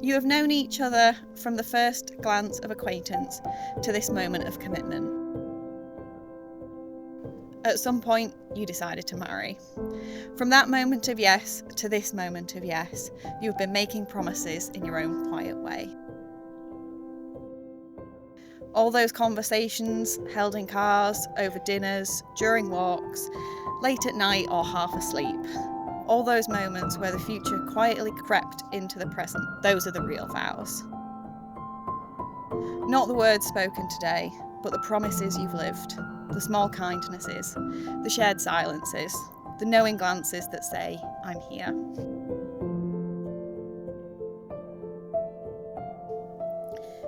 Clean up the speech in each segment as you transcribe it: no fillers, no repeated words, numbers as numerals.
You have known each other from the first glance of acquaintance to this moment of commitment. At some point, you decided to marry. From that moment of yes to this moment of yes, you have been making promises in your own quiet way. All those conversations held in cars, over dinners, during walks, late at night or half asleep. All those moments where the future quietly crept into the present, those are the real vows. Not the words spoken today, but the promises you've lived, the small kindnesses, the shared silences, the knowing glances that say, I'm here.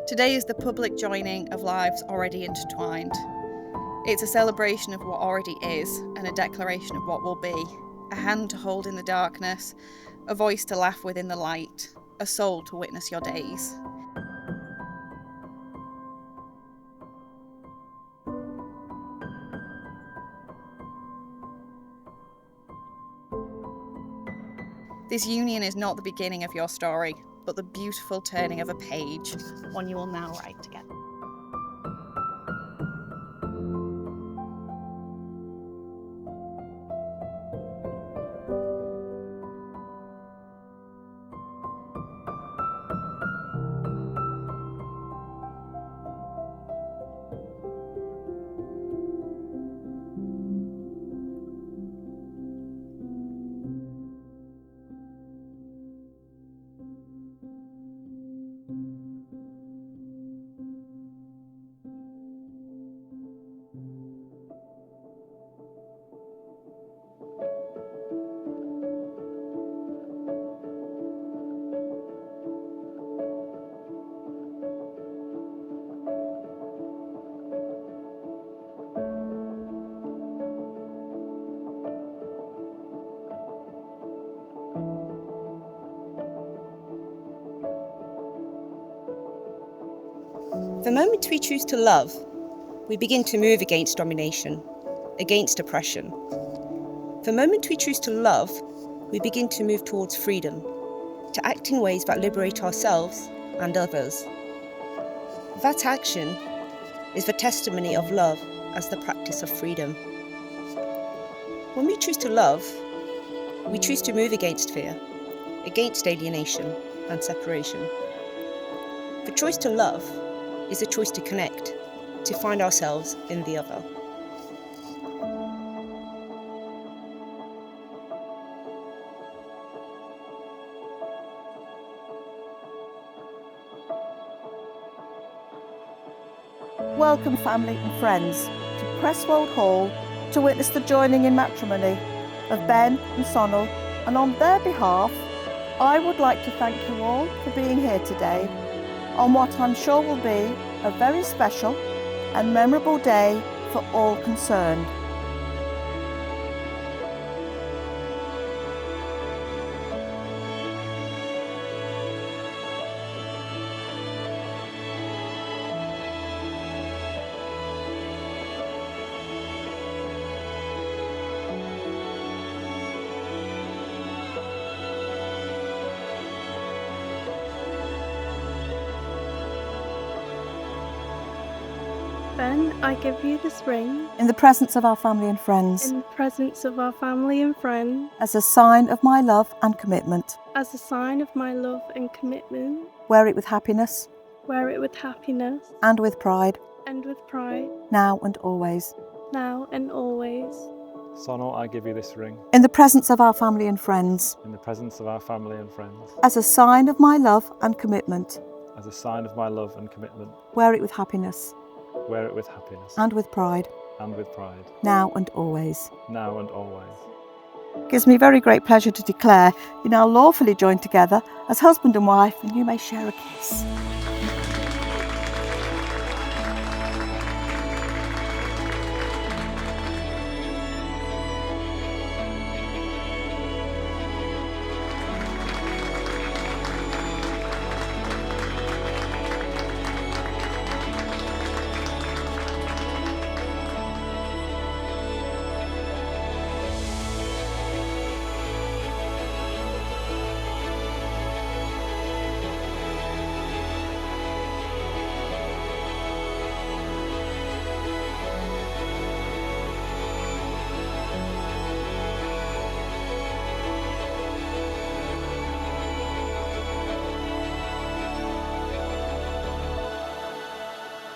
Today is the public joining of lives already intertwined. It's a celebration of what already is and a declaration of what will be. A hand to hold in the darkness, a voice to laugh with in the light, a soul to witness your days. This union is not the beginning of your story, but the beautiful turning of a page, one you will now write together. The moment we choose to love, we begin to move against domination, against oppression. The moment we choose to love, we begin to move towards freedom, to act in ways that liberate ourselves and others. That action is the testimony of love as the practice of freedom. When we choose to love, we choose to move against fear, against alienation and separation. The choice to love is a choice to connect, to find ourselves in the other. Welcome, family and friends, to Prestwold Hall to witness the joining in matrimony of Ben and Sonal, and on their behalf, I would like to thank you all for being here today on what I'm sure will be a very special and memorable day for all concerned. Ben, I give you this ring In the presence of our family and friends, in the presence of our family and friends, as a sign of my love and commitment, as a sign of my love and commitment, wear it with happiness wear it with happiness and with pride, and with pride, now and always. now and always. Sonal, I give you this ring In the presence of our family and friends, in the presence of our family and friends, as a sign of my love and commitment, as a sign of my love and commitment. wear it with happiness Wear it with happiness and with pride, and with pride, now and always. now and always. It gives me very great pleasure to declare you now lawfully joined together as husband and wife, and you may share a kiss.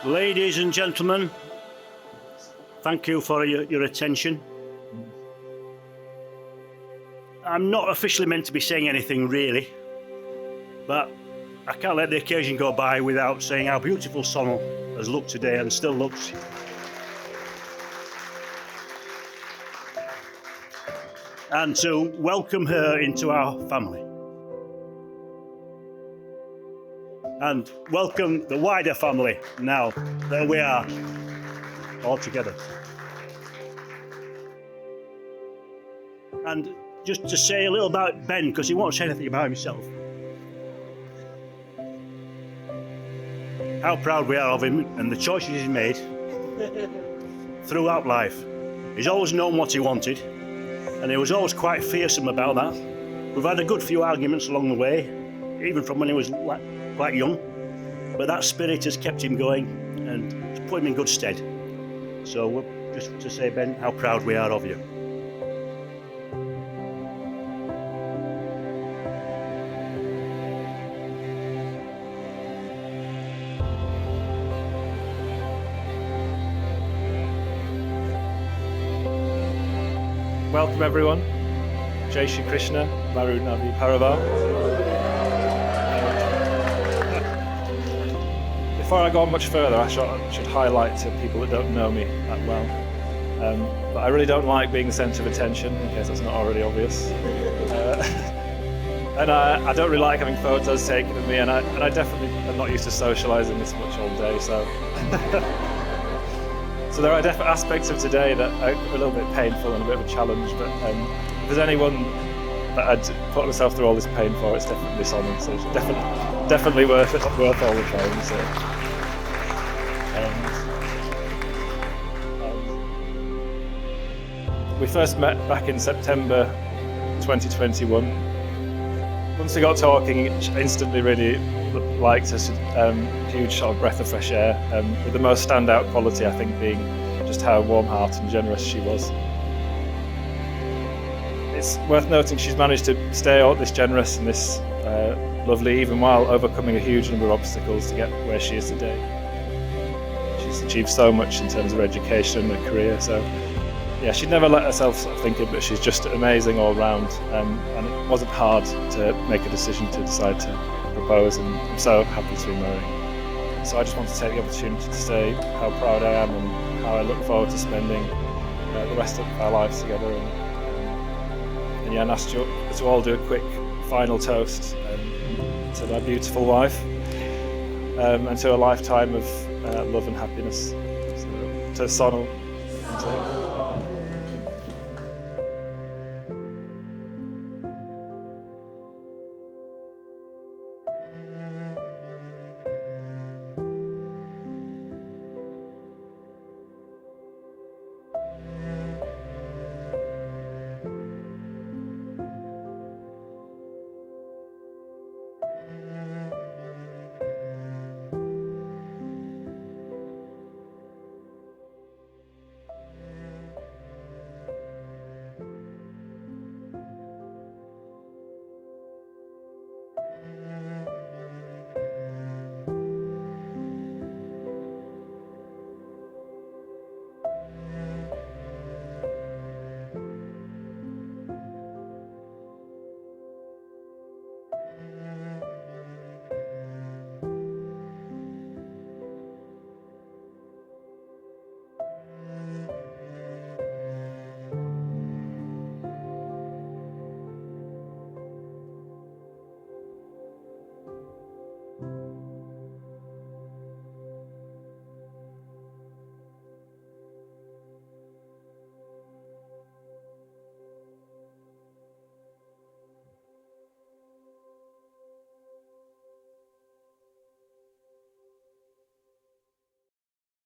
Ladies and gentlemen, thank you for your attention. I'm not officially meant to be saying anything really, but I can't let the occasion go by without saying how beautiful Sonal has looked today and still looks. And to welcome her into our family. And welcome the wider family now that we are all together. And just to say a little about Ben, because he won't say anything about himself. How proud we are of him and the choices he's made throughout life. He's always known what he wanted, and he was always quite fearsome about that. We've had a good few arguments along the way, even from when he was quite young, but that spirit has kept him going and it's put him in good stead. So just to say, Ben, how proud we are of you. Welcome everyone. Jai Shri Krishna, Maru Navi Paravar. Before I go on much further, I should highlight to people that don't know me that well that I really don't like being the centre of attention, in case that's not already obvious. And I don't really like having photos taken of me, and I definitely am not used to socialising this much all day, so... So there are definite aspects of today that are a little bit painful and a bit of a challenge, but if there's anyone that I'd put myself through all this pain for, it's definitely Sonal, so it's definitely worth all the pain. So. We first met back in September 2021. Once we got talking, instantly really liked us, huge sort of breath of fresh air, with the most standout quality I think being just how warm-hearted and generous she was. It's worth noting she's managed to stay all this generous and this lovely even while overcoming a huge number of obstacles to get where she is today. She's achieved so much in terms of her education and her career, so yeah, she'd never let herself sort of think it, but she's just amazing all round, and it wasn't hard to make a decision to decide to propose, and I'm so happy to be marrying. So I just want to take the opportunity to say how proud I am and how I look forward to spending the rest of our lives together, and yeah, and ask you to all do a quick final toast to my beautiful wife, and to a lifetime of love and happiness. So, to Sonal, and to